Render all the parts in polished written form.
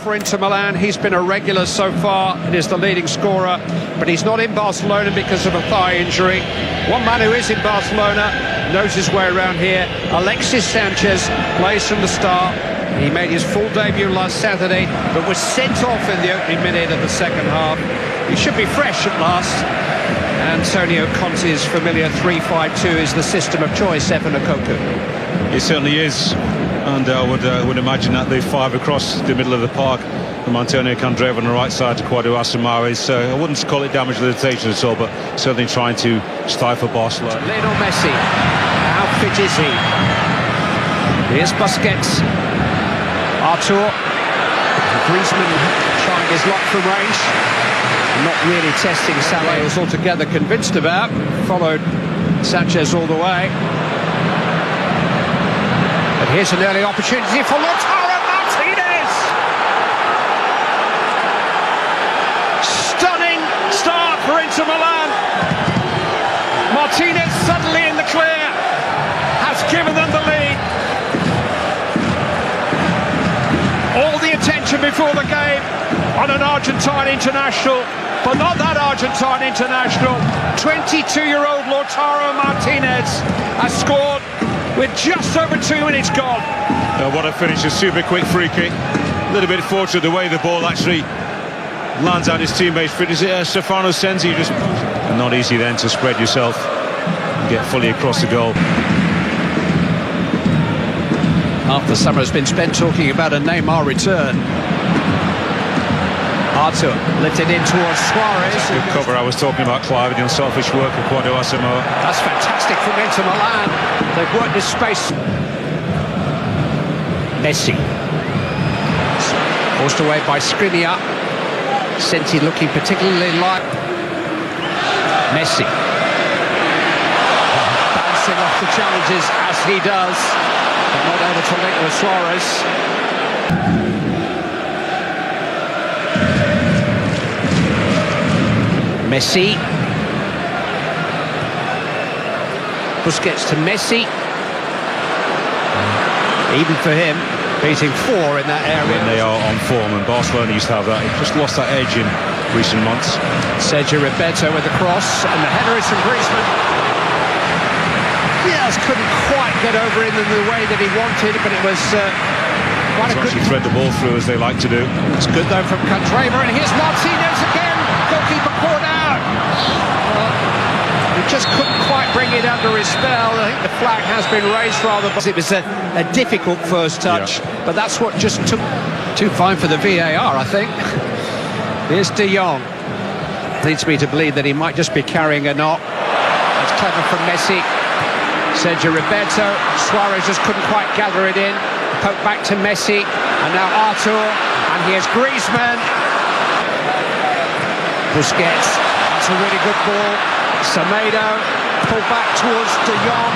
for Inter Milan. He's been a regular so far and is the leading scorer, but he's not in Barcelona because of a thigh injury. One man who is in Barcelona knows his way around here. Alexis Sanchez plays from the start. He made his full debut last Saturday, but was sent off in the opening minute of the second half. He should be fresh at last. Antonio Conte's familiar 3-5-2 is the system of choice, Evan Okoku. It certainly is, and I would imagine that the five across the middle of the park from Antonio Candreva on the right side to Kwadu Asamawa is, I wouldn't call it damage limitation at all, but certainly trying to stifle Barcelona. Lionel Messi, how fit is he? Here's Busquets. Artur. Griezmann trying his luck from range. Not really testing Sanchez altogether convinced about. Followed Sanchez all the way. But here's an early opportunity for Lautaro Martinez. Stunning start for Inter Milan. Martinez suddenly in the clear. Has given them the lead. All the attention before the game on an Argentine international, but not that Argentine international. 22-year-old Lautaro Martinez has scored with just over 2 minutes gone. What a finish, a super quick free kick. A little bit fortunate the way the ball actually lands at his teammates. Is it Stefano Sensi? Just not easy then to spread yourself and get fully across the goal. Half the summer has been spent talking about a Neymar return. Artur lifted in towards Suarez. Good cover. I was talking about Clive, the unselfish work of Kwadu Asamawa. That's fantastic from Inter Milan. They've worked this space. Messi. Forced away by Skriniar. Senti looking particularly light. Messi. Bouncing off the challenges as he does. But not able to link with Suarez. Messi. Busquets to Messi. Even for him, beating 4 in that area. When they are on form, and Barcelona used to have that. He just lost that edge in recent months. Sergio Roberto with the cross, and the header is from Griezmann. Yes, couldn't quite get over in the way that he wanted, but it was quite a good... Actually thread the ball through as they like to do. It's good though from Candreva, and here's Martinez again. Goalkeeper caught out. Well, he just couldn't quite bring it under his spell. I think the flag has been raised rather, but it was a difficult first touch. Yeah. But that's what just took too fine for the VAR, I think. Here's De Jong. Leads me to believe that he might just be carrying a knot. That's clever from Messi. Sergio Roberto. Suarez just couldn't quite gather it in. Poke back to Messi, and now Artur, and here's Griezmann. Busquets, that's a really good ball. Semedo, pulled back towards De Jong,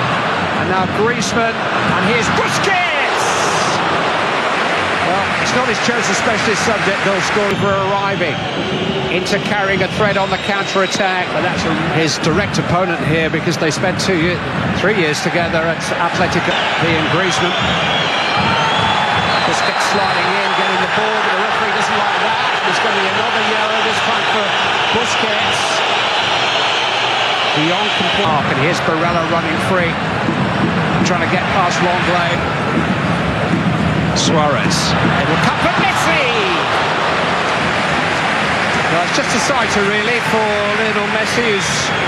and now Griezmann, and here's Busquets! Well, it's not his chosen specialist subject, goal scorer for arriving. Inter carrying a threat on the counter-attack, but that's his direct opponent here because they spent 3 years together at Atletico. He and Griezmann. Busquets sliding in, getting the ball, but the referee doesn't like that. There's going to be another yellow, this time for Busquets. De Jong can park, and here's Barella running free, trying to get past Longley. Suarez. It will come for Messi! Well, it's just a sighter really for Lionel Messi, who's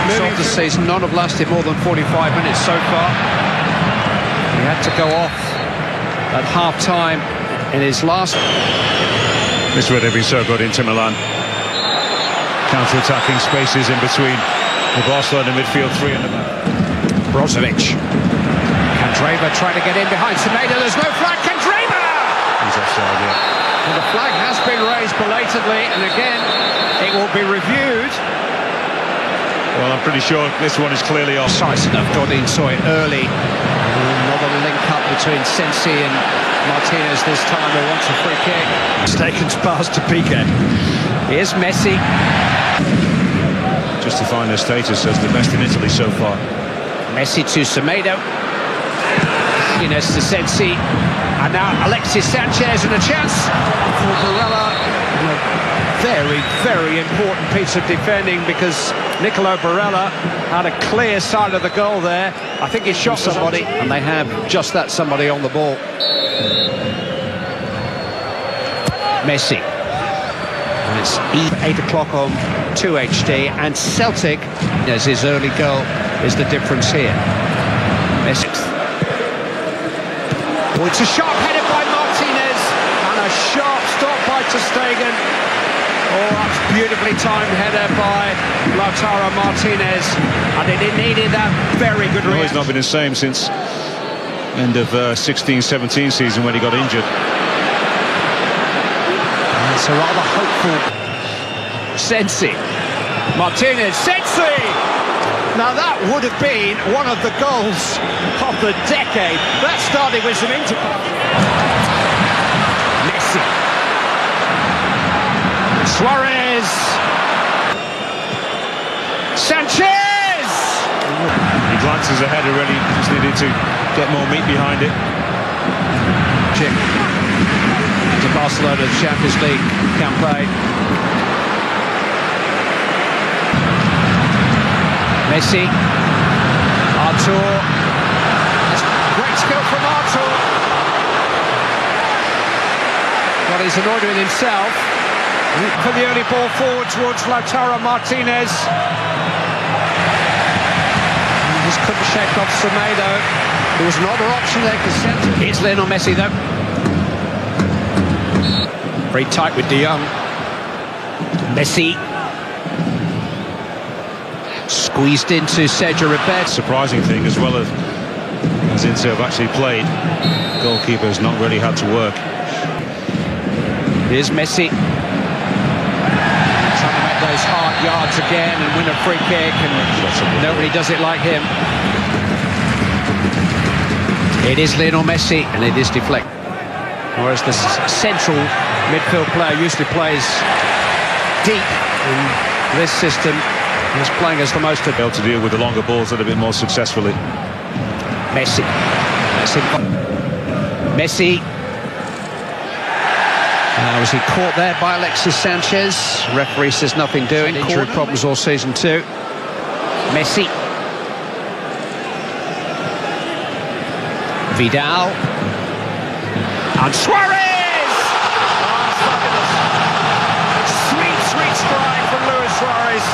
moving the season. None have lasted more than 45 minutes so far. He had to go off at half-time in his last... This would have been so good, Inter Milan. Counter-attacking spaces in between the Barcelona midfield 3 and the back. Brozovic. Candreva trying to get in behind Semedo. There's no flag. Candreva! He's offside, yeah. And the flag has been raised belatedly, and again, it will be reviewed. Well, I'm pretty sure this one is clearly offside. Enough. Godin saw it early. Another link-up between Sensi and Martinez this time, who wants a free kick. Mistaken pass to Piqué. Here's Messi. Justifying their status as the best in Italy so far. Messi to Semedo. Inez to Sensi. And now Alexis Sanchez, and a chance for Barella. very important piece of defending, because Nicolo Barella had a clear side of the goal there. I think he shot somebody, and they have just that somebody on the ball. Messi. And it's 8 o'clock on 2HD, and Celtic, as his early goal, is the difference here. Messi. Oh, it's a sharp header by Martinez, and a sharp stop by ter Stegen. Oh, that's beautifully timed header by Lautaro Martinez, and it needed that very good reaction. He's not been the same since end of 16-17 season when he got injured. It's a rather hopeful Sensi. Martinez, Sensi! Now that would have been one of the goals of the decade. That started with some Messi. Suarez. Sanchez! He glances ahead already, just needed to get more meat behind it. Chip. To Barcelona's Champions League campaign. Messi. Artur. That's great skill from Artur. Well, he's annoyed with himself. For the early ball forward towards Lautaro Martinez. He just couldn't shake off Semedo. There was another option there because it's Lionel Messi though. Very tight with De Jong. Messi. Squeezed into Sergio Roberto. Surprising thing, as well as Inter have actually played, goalkeeper has not really had to work. Here's Messi. Trying to make those hard yards again and win a free kick, and nobody does it like him. It is Lionel Messi, and it is deflected. Whereas the central midfield player usually plays deep in this system. He's playing as the most to be able to deal with the longer balls a little bit more successfully. Messi. Messi. Was he caught there by Alexis Sanchez? Referee says nothing doing. Injury problems all season too. Messi. Vidal. And Suarez! Sweet, sweet strike from Luis Suarez.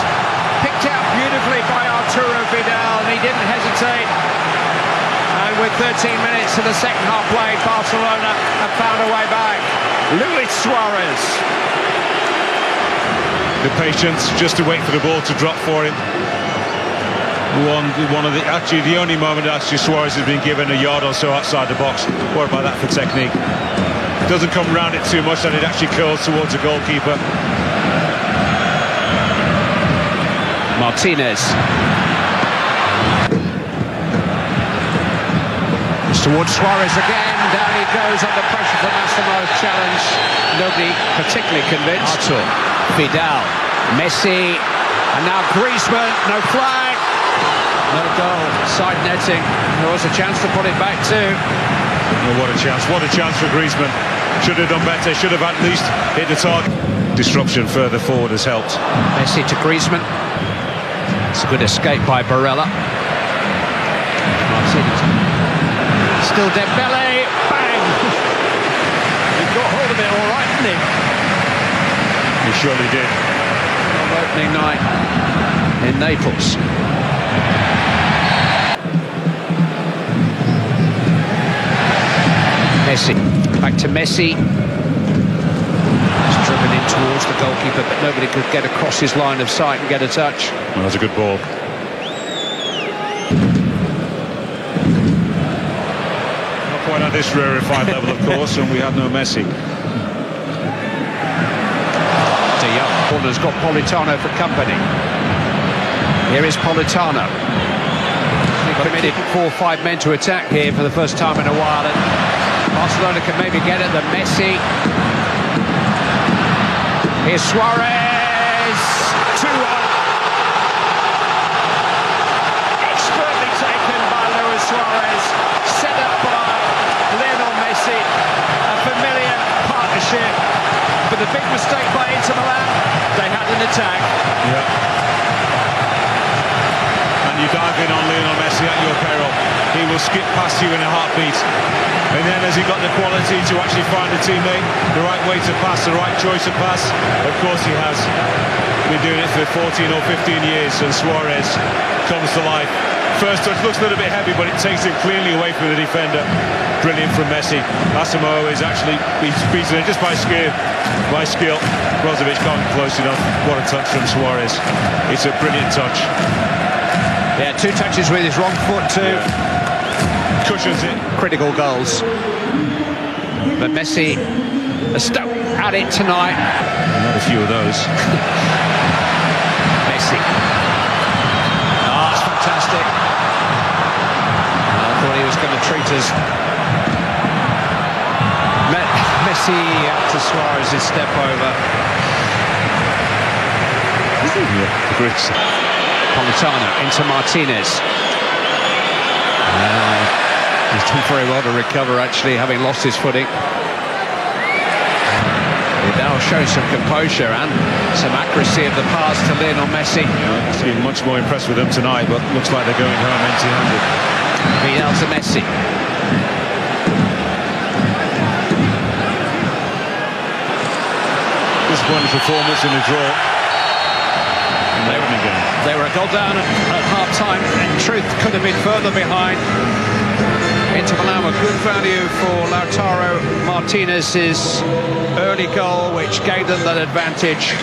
Picked out beautifully by Arturo Vidal, and he didn't hesitate. And with 13 minutes of the second half played, Barcelona have found a way back. Luis Suarez. The patience just to wait for the ball to drop for him. One of the only moment actually Suarez has been given a yard or so outside the box. What about that for technique? Doesn't come around it too much, and it actually curls towards the goalkeeper. Martinez. It's towards Suarez again. Down he goes under pressure from Massimo's challenge. Nobody particularly convinced. Artur. Vidal. Messi. And now Griezmann. No flag. No goal. Side netting. There was a chance to put it back too. Oh, what a chance. What a chance for Griezmann. Should have done better. Should have at least hit the target. Disruption further forward has helped. Messi to Griezmann. It's a good escape by Barella. Still Dembele. Bang! He got hold of it all right, didn't he? He surely did. On opening night in Naples. Messi. Back to Messi. He's driven in towards the goalkeeper, but nobody could get across his line of sight and get a touch. Well, that's a good ball. Not quite at this rarefied level, of course, and we have no Messi. De Jong has got Politano for company. Here is Politano. He committed 4 or 5 men to attack here for the first time in a while, and Barcelona can maybe get at the Messi. Here's Suarez. 2-1. Expertly taken by Luis Suarez. Set up by Lionel Messi. A familiar partnership the big mistake by Inter Milan. They had an attack. Yeah. And you dive in on Lionel Messi at your peril. He will skip past you in a heartbeat. And then has he got the quality to actually find a teammate, the right way to pass, the right choice of pass? Of course he has. Been doing it for 14 or 15 years, and Suarez comes to life. First touch looks a little bit heavy, but it takes him cleanly away from the defender. Brilliant from Messi. Asamoah is actually beaten it just by skill. Brozovic can't get close enough. What a touch from Suarez. It's a brilliant touch. Yeah, 2 touches with his wrong foot too. Yeah. Cushions it. Critical goals. But Messi has stuck at it tonight. Not a few of those. Messi. Oh, that's fantastic. I thought he was going to treat us. Messi to Suarez's step over. Politano into Martinez. He's done very well to recover, actually, having lost his footing. He now shows some composure and some accuracy of the pass to Lionel Messi. He's been much more impressed with them tonight, but looks like they're going home empty-handed. Vidal to Messi. Disappointing performance in the draw. They were a goal down at half-time. In truth, could have been further behind. Inter Milan were good value for Lautaro Martinez's early goal, which gave them that advantage.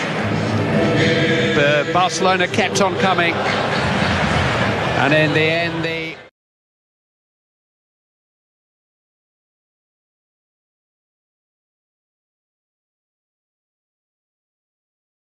Barcelona kept on coming, and in the end,